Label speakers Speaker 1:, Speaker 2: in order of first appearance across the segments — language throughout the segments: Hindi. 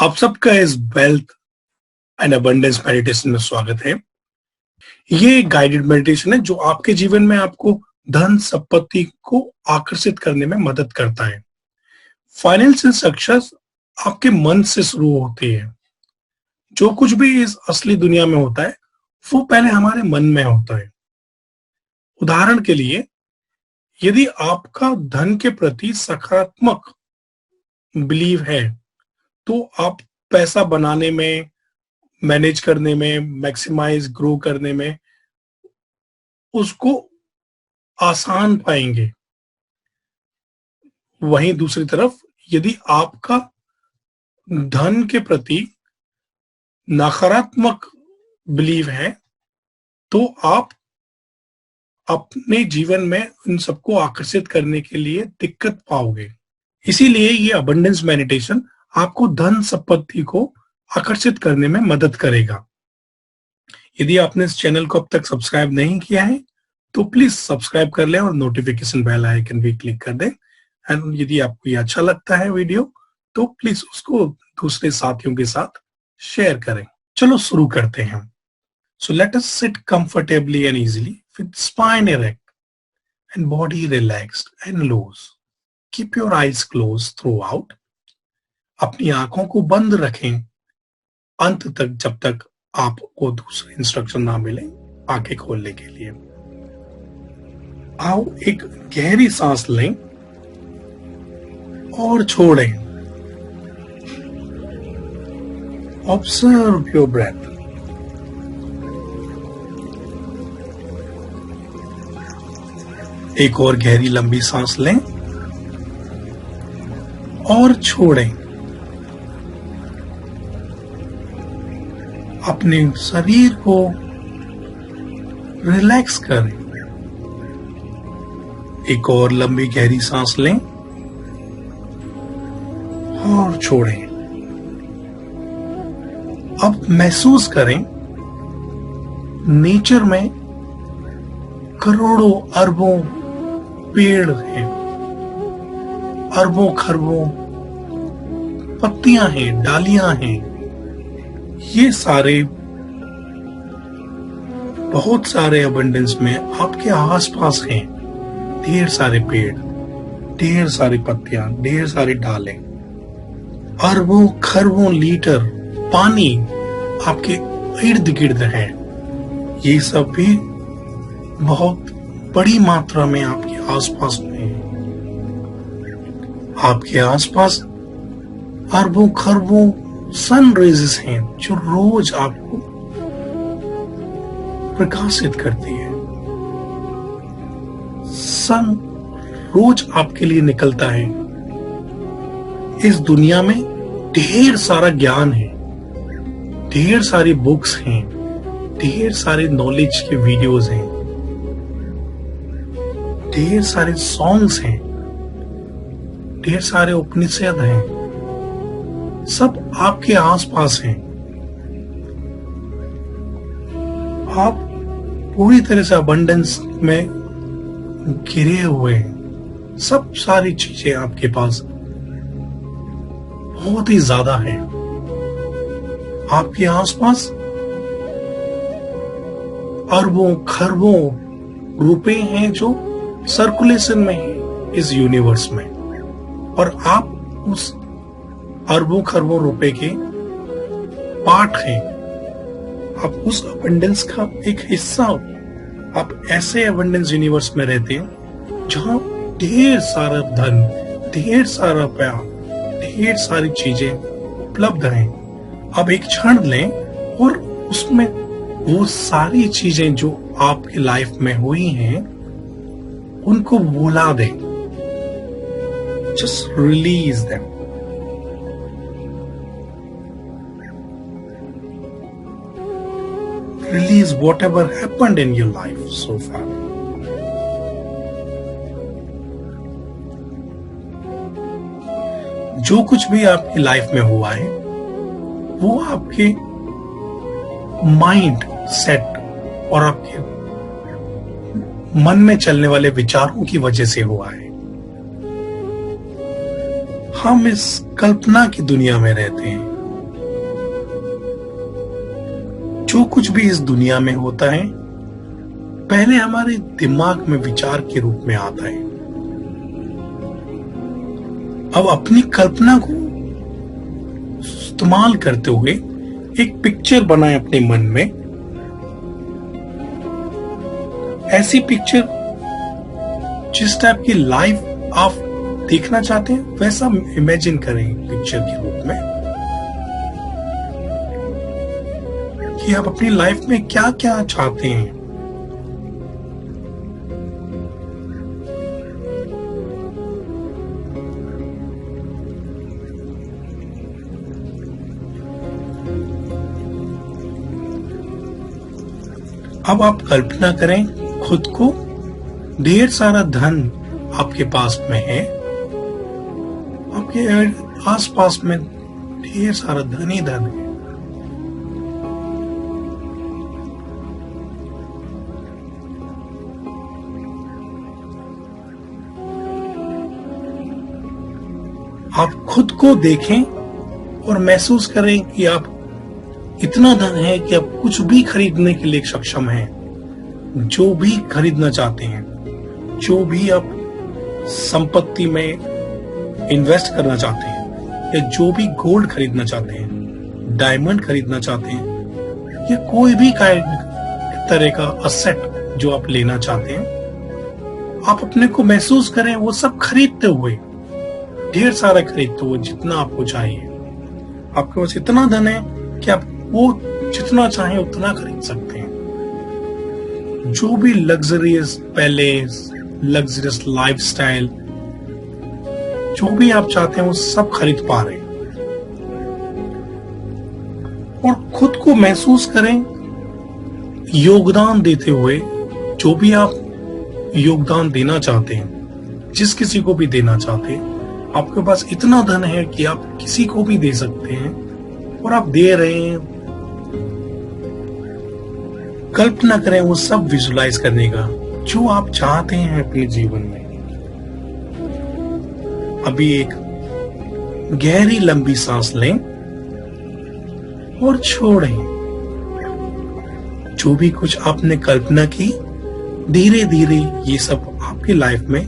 Speaker 1: आप सबका इस वेल्थ एंड अबंडेंस मेडिटेशन में स्वागत है। ये एक गाइडेड मेडिटेशन है जो आपके जीवन में आपको धन संपत्ति को आकर्षित करने में मदद करता है। फाइनेंशियल सक्सेस आपके मन से शुरू होती है। जो कुछ भी इस असली दुनिया में होता है वो पहले हमारे मन में होता है। उदाहरण के लिए, यदि आपका धन के प्रति सकारात्मक बिलीव है तो आप पैसा बनाने में, मैनेज करने में, मैक्सिमाइज ग्रो करने में उसको आसान पाएंगे। वहीं दूसरी तरफ यदि आपका धन के प्रति नकारात्मक बिलीव है तो आप अपने जीवन में उन सबको आकर्षित करने के लिए दिक्कत पाओगे। इसीलिए ये अबंडेंस मेडिटेशन आपको धन संपत्ति को आकर्षित करने में मदद करेगा। यदि आपने इस चैनल को अब तक सब्सक्राइब नहीं किया है तो प्लीज सब्सक्राइब कर लें और नोटिफिकेशन बेल आइकन भी क्लिक कर दें। एंड यदि आपको ये अच्छा लगता है वीडियो तो प्लीज उसको दूसरे साथियों के साथ शेयर करें। चलो शुरू करते हैं। So let us sit comfortably and easily with spine erect and body relaxed and loose. Keep your eyes close throughout. अपनी आंखों को बंद रखें अंत तक, जब तक आपको दूसरे इंस्ट्रक्शन ना मिले आंखें खोलने के लिए। आओ एक गहरी सांस लें और छोड़ें। Observe your breath. एक और गहरी लंबी सांस लें और छोड़ें। अपने शरीर को रिलैक्स करें। एक और लंबी गहरी सांस लें और छोड़ें। अब महसूस करें नेचर में करोड़ों अरबों पेड़ हैं, अरबों खरबों पत्तियां हैं, डालियां हैं। ये सारे बहुत सारे अबंडेंस में आपके आसपास हैं। ढेर सारे पेड़, ढेर सारी पत्तियां, ढेर सारी डालें, अरबों खरबों लीटर पानी आपके इर्द गिर्द है। ये सब भी बहुत बड़ी मात्रा में आपके आसपास में है। आपके आसपास अरबों खरबों सन रेजेस हैं जो रोज आपको प्रकाशित करती है। सन रोज आपके लिए निकलता है। इस दुनिया में ढेर सारा ज्ञान है, ढेर सारी बुक्स हैं, ढेर सारे नॉलेज के वीडियोस हैं, ढेर सारे सॉन्ग्स हैं, ढेर सारे उपनिषद हैं। सब आपके आसपास हैं। आप पूरी तरह से अबंडेंस में घिरे हुए हैं। सब सारी चीजें आपके पास बहुत ही ज्यादा है। आपके आसपास अरबों खरबों रुपए हैं जो सर्कुलेशन में है इस यूनिवर्स में, और आप उस अरबों खरबों रुपए के पार्ट हैं। आप उस अबंडेंस का एक हिस्सा हो। आप ऐसे अबंडेंस यूनिवर्स में रहते हैं जहां ढेर सारा धन, ढेर सारा प्यार, ढेर सारी चीजें उपलब्ध हैं। अब एक क्षण लें और उसमें वो सारी चीजें जो आपकी लाइफ में हुई हैं उनको भुला दें। Just release them. Release whatever happened in your life so far. जो कुछ भी आपकी लाइफ में हुआ है वो आपके माइंड सेट और आपके मन में चलने वाले विचारों की वजह से हुआ है। हम इस कल्पना की दुनिया में रहते हैं जो कुछ भी इस दुनिया में होता है पहले हमारे दिमाग में विचार के रूप में आता है। अब अपनी कल्पना को इस्तेमाल करते हुए एक पिक्चर बनाए अपने मन में। ऐसी पिक्चर जिस टाइप की लाइफ आप देखना चाहते हैं वैसा इमेजिन करें पिक्चर के रूप में कि आप अपनी लाइफ में क्या क्या चाहते हैं। अब आप कल्पना करें खुद को ढेर सारा धन आपके पास में है, आपके आसपास में ढेर सारा धन ही धन है। आप खुद को देखें और महसूस करें कि आप इतना धन है कि आप कुछ भी खरीदने के लिए सक्षम हैं। जो भी खरीदना चाहते हैं, जो भी आप संपत्ति में इन्वेस्ट करना चाहते हैं, या जो भी गोल्ड खरीदना चाहते हैं, डायमंड खरीदना चाहते हैं, या कोई भी तरह का असेट जो आप लेना चाहते हैं, आप अपने को महसूस करें वो सब खरीदते हुए, ढेर सारा खरीदते हुए, जितना आपको चाहिए। आपके पास इतना धन है कि आप वो जितना चाहें उतना खरीद सकते हैं। जो भी लग्जरियस पैलेस, लग्जरियस लाइफस्टाइल, जो भी आप चाहते हैं वो सब खरीद पा रहे हैं। और खुद को महसूस करें योगदान देते हुए, जो भी आप योगदान देना चाहते हैं, जिस किसी को भी देना चाहते हैं, आपके पास इतना धन है कि आप किसी को भी दे सकते हैं और आप दे रहे हैं। कल्पना करें वो सब विजुलाइज करने का जो आप चाहते हैं अपने जीवन में। अभी एक गहरी लंबी सांस लें और छोड़ें। जो भी कुछ आपने कल्पना की, धीरे धीरे ये सब आपकी लाइफ में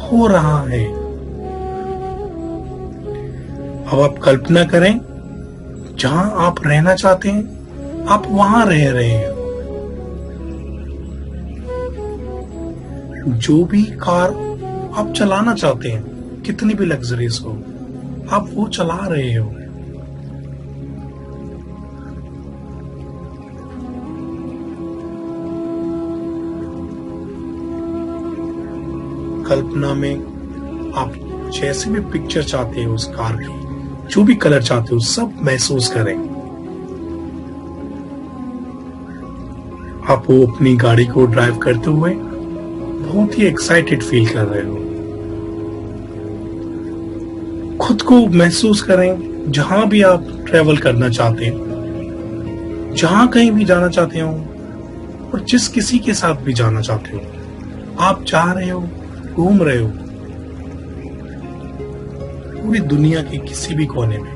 Speaker 1: हो रहा है। अब आप कल्पना करें जहां आप रहना चाहते हैं आप वहां रह रहे हैं। जो भी कार आप चलाना चाहते हैं, कितनी भी लग्जरीज हो, आप वो चला रहे हो। कल्पना में आप जैसे भी पिक्चर चाहते हैं उस कार की, जो भी कलर चाहते हो, सब महसूस करें। आप वो अपनी गाड़ी को ड्राइव करते हुए बहुत ही एक्साइटेड फील कर रहे हो। खुद को महसूस करें जहां भी आप ट्रेवल करना चाहते हैं, जहां कहीं भी जाना चाहते हो और जिस किसी के साथ भी जाना चाहते हो, आप जा रहे हो, घूम रहे हो पूरी दुनिया के किसी भी कोने में।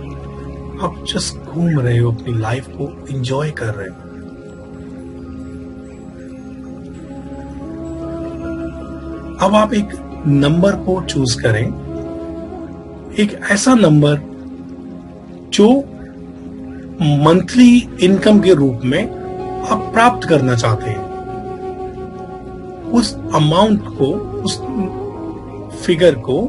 Speaker 1: आप जस्ट घूम रहे हो, अपनी लाइफ को एंजॉय कर रहे हो। अब आप एक नंबर को चूज करें, एक ऐसा नंबर जो मंथली इनकम के रूप में आप प्राप्त करना चाहते हैं। उस अमाउंट को, उस फिगर को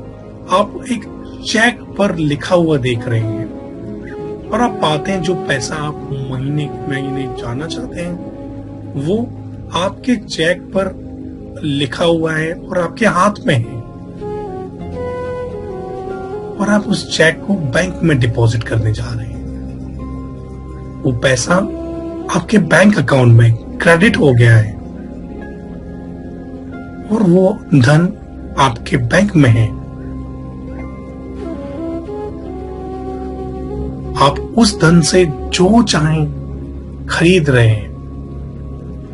Speaker 1: आप एक चेक पर लिखा हुआ देख रहे हैं और आप पाते हैं जो पैसा आप महीने महीने जाना चाहते हैं वो आपके चेक पर लिखा हुआ है और आपके हाथ में है, और आप उस चेक को बैंक में डिपॉजिट करने जा रहे हैं। वो पैसा आपके बैंक अकाउंट में क्रेडिट हो गया है और वो धन आपके बैंक में है। आप उस धन से जो चाहें खरीद रहे हैं,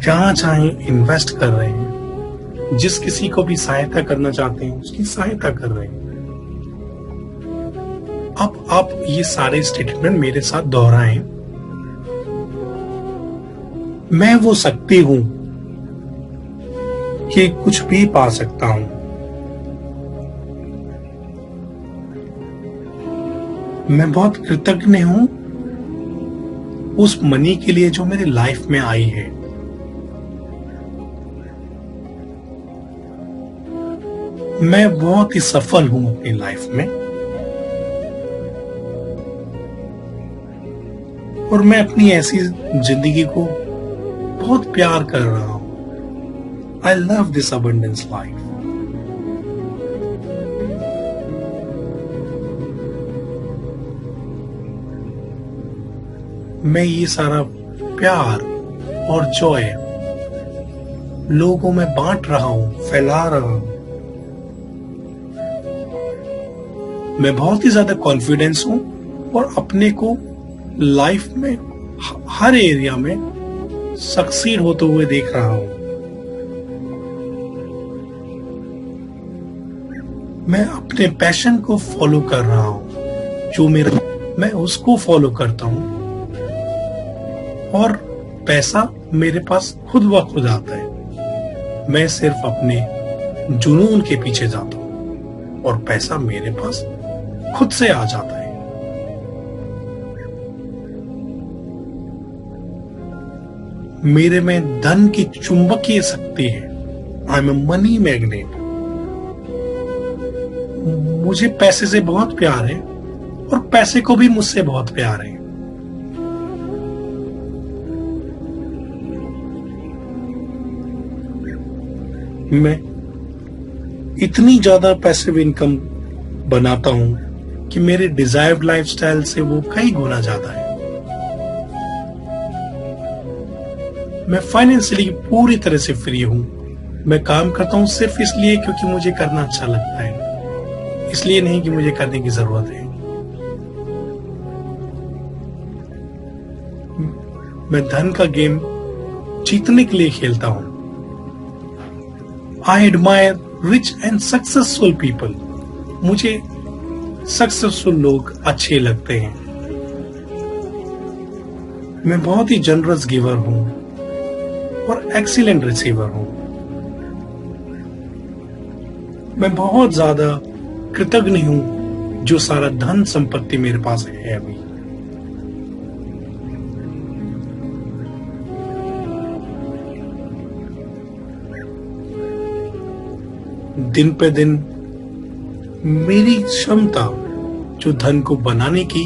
Speaker 1: जहां चाहें इन्वेस्ट कर रहे हैं, जिस किसी को भी सहायता करना चाहते हैं उसकी सहायता कर रहे हैं। अब आप ये सारे स्टेटमेंट मेरे साथ दोहराएं। मैं वो शक्ति हूं कि कुछ भी पा सकता हूं। मैं बहुत कृतज्ञ हूं उस मनी के लिए जो मेरी लाइफ में आई है। मैं बहुत ही सफल हूं अपनी लाइफ में और मैं अपनी ऐसी जिंदगी को बहुत प्यार कर रहा हूं। I love this abundance life. मैं ये सारा प्यार और जॉय लोगों में बांट रहा हूं, फैला रहा हूं। मैं बहुत ही ज्यादा कॉन्फिडेंस हूं और अपने को लाइफ में हर एरिया में सक्सीड होते हुए देख रहा हूं। मैं अपने पैशन को फॉलो कर रहा हूं, जो मेरा मैं उसको फॉलो करता हूं और पैसा मेरे पास खुद ब खुद आता है। मैं सिर्फ अपने जुनून के पीछे जाता हूं और पैसा मेरे पास खुद से आ जाता है। मेरे में धन की चुंबकीय शक्ति है। I am a money magnet. मुझे पैसे से बहुत प्यार है और पैसे को भी मुझसे बहुत प्यार है। मैं इतनी ज्यादा पैसिव इनकम बनाता हूं कि मेरे डिजायर्ड लाइफस्टाइल से वो कई गुना ज्यादा है। मैं फाइनेंशियली पूरी तरह से फ्री हूं। मैं काम करता हूं सिर्फ इसलिए क्योंकि मुझे करना अच्छा लगता है, इसलिए नहीं कि मुझे करने की जरूरत है। मैं धन का गेम जीतने के लिए खेलता हूं। I admire rich and successful people. मुझे सक्सेसफुल लोग अच्छे लगते हैं। मैं बहुत ही जनरस गिवर हूं और एक्सीलेंट रिसीवर हूं। मैं बहुत ज्यादा कृतज्ञ हूं जो सारा धन संपत्ति मेरे पास है अभी। दिन पे दिन मेरी क्षमता जो धन को बनाने की,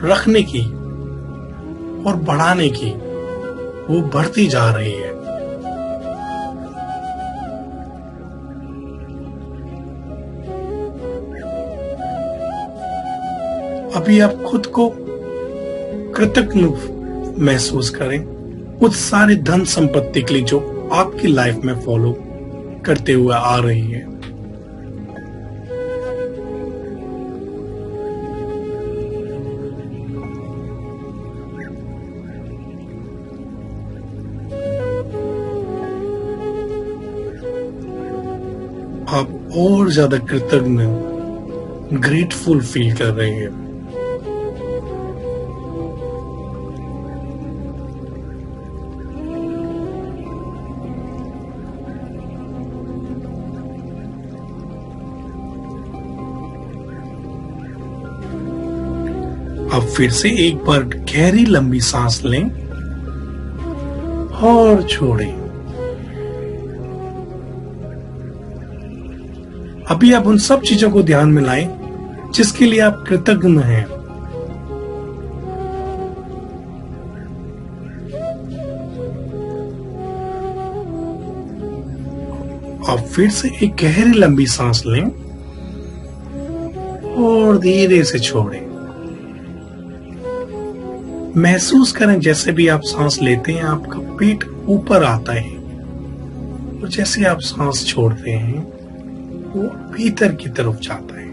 Speaker 1: रखने की और बढ़ाने की, वो बढ़ती जा रही है। अभी आप खुद को कृतज्ञ महसूस करें उस सारे धन संपत्ति के लिए जो आपकी लाइफ में फॉलो करते हुए आ रही है। आप और ज्यादा कृतज्ञ, ग्रेटफुल फील कर रहे हैं। अब फिर से एक बार गहरी लंबी सांस लें और छोड़ें। अभी आप उन सब चीजों को ध्यान में लाएं जिसके लिए आप कृतज्ञ हैं। अब फिर से एक गहरी लंबी सांस लें और धीरे से छोड़ें। महसूस करें जैसे भी आप सांस लेते हैं आपका पेट ऊपर आता है और जैसे आप सांस छोड़ते हैं वो भीतर की तरफ जाता है।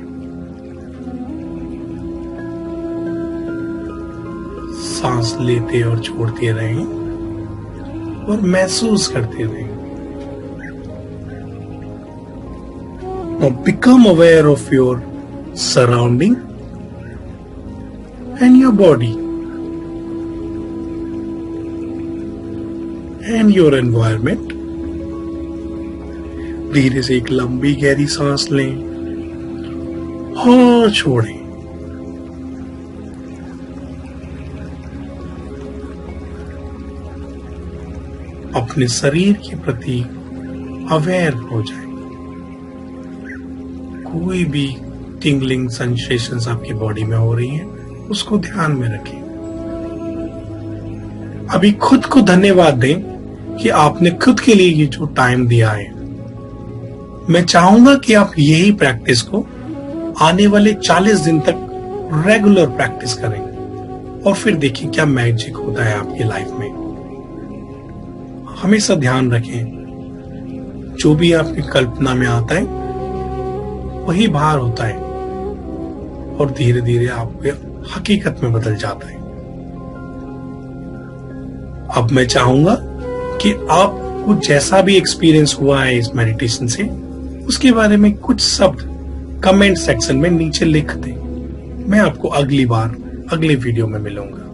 Speaker 1: सांस लेते और छोड़ते रहें और महसूस करते रहें। Now become aware of your surrounding and your body. And your environment. धीरे से एक लंबी गहरी सांस लें और छोड़ें। अपने शरीर के प्रति अवेयर हो जाए। कोई भी टिंगलिंग सेंसेशंस आपकी बॉडी में हो रही हैं, उसको ध्यान में रखें। अभी खुद को धन्यवाद दें कि आपने खुद के लिए ये जो टाइम दिया है। मैं चाहूंगा कि आप यही प्रैक्टिस को आने वाले 40 दिन तक रेगुलर प्रैक्टिस करें और फिर देखिए क्या मैजिक होता है आपकी लाइफ में। हमेशा ध्यान रखें, जो भी आपकी कल्पना में आता है वही बाहर होता है और धीरे धीरे आपके हकीकत में बदल जाता है। अब मैं चाहूंगा कि आपको जैसा भी एक्सपीरियंस हुआ है इस मेडिटेशन से, उसके बारे में कुछ शब्द कमेंट सेक्शन में नीचे लिख दें। मैं आपको अगली बार अगले वीडियो में मिलूंगा।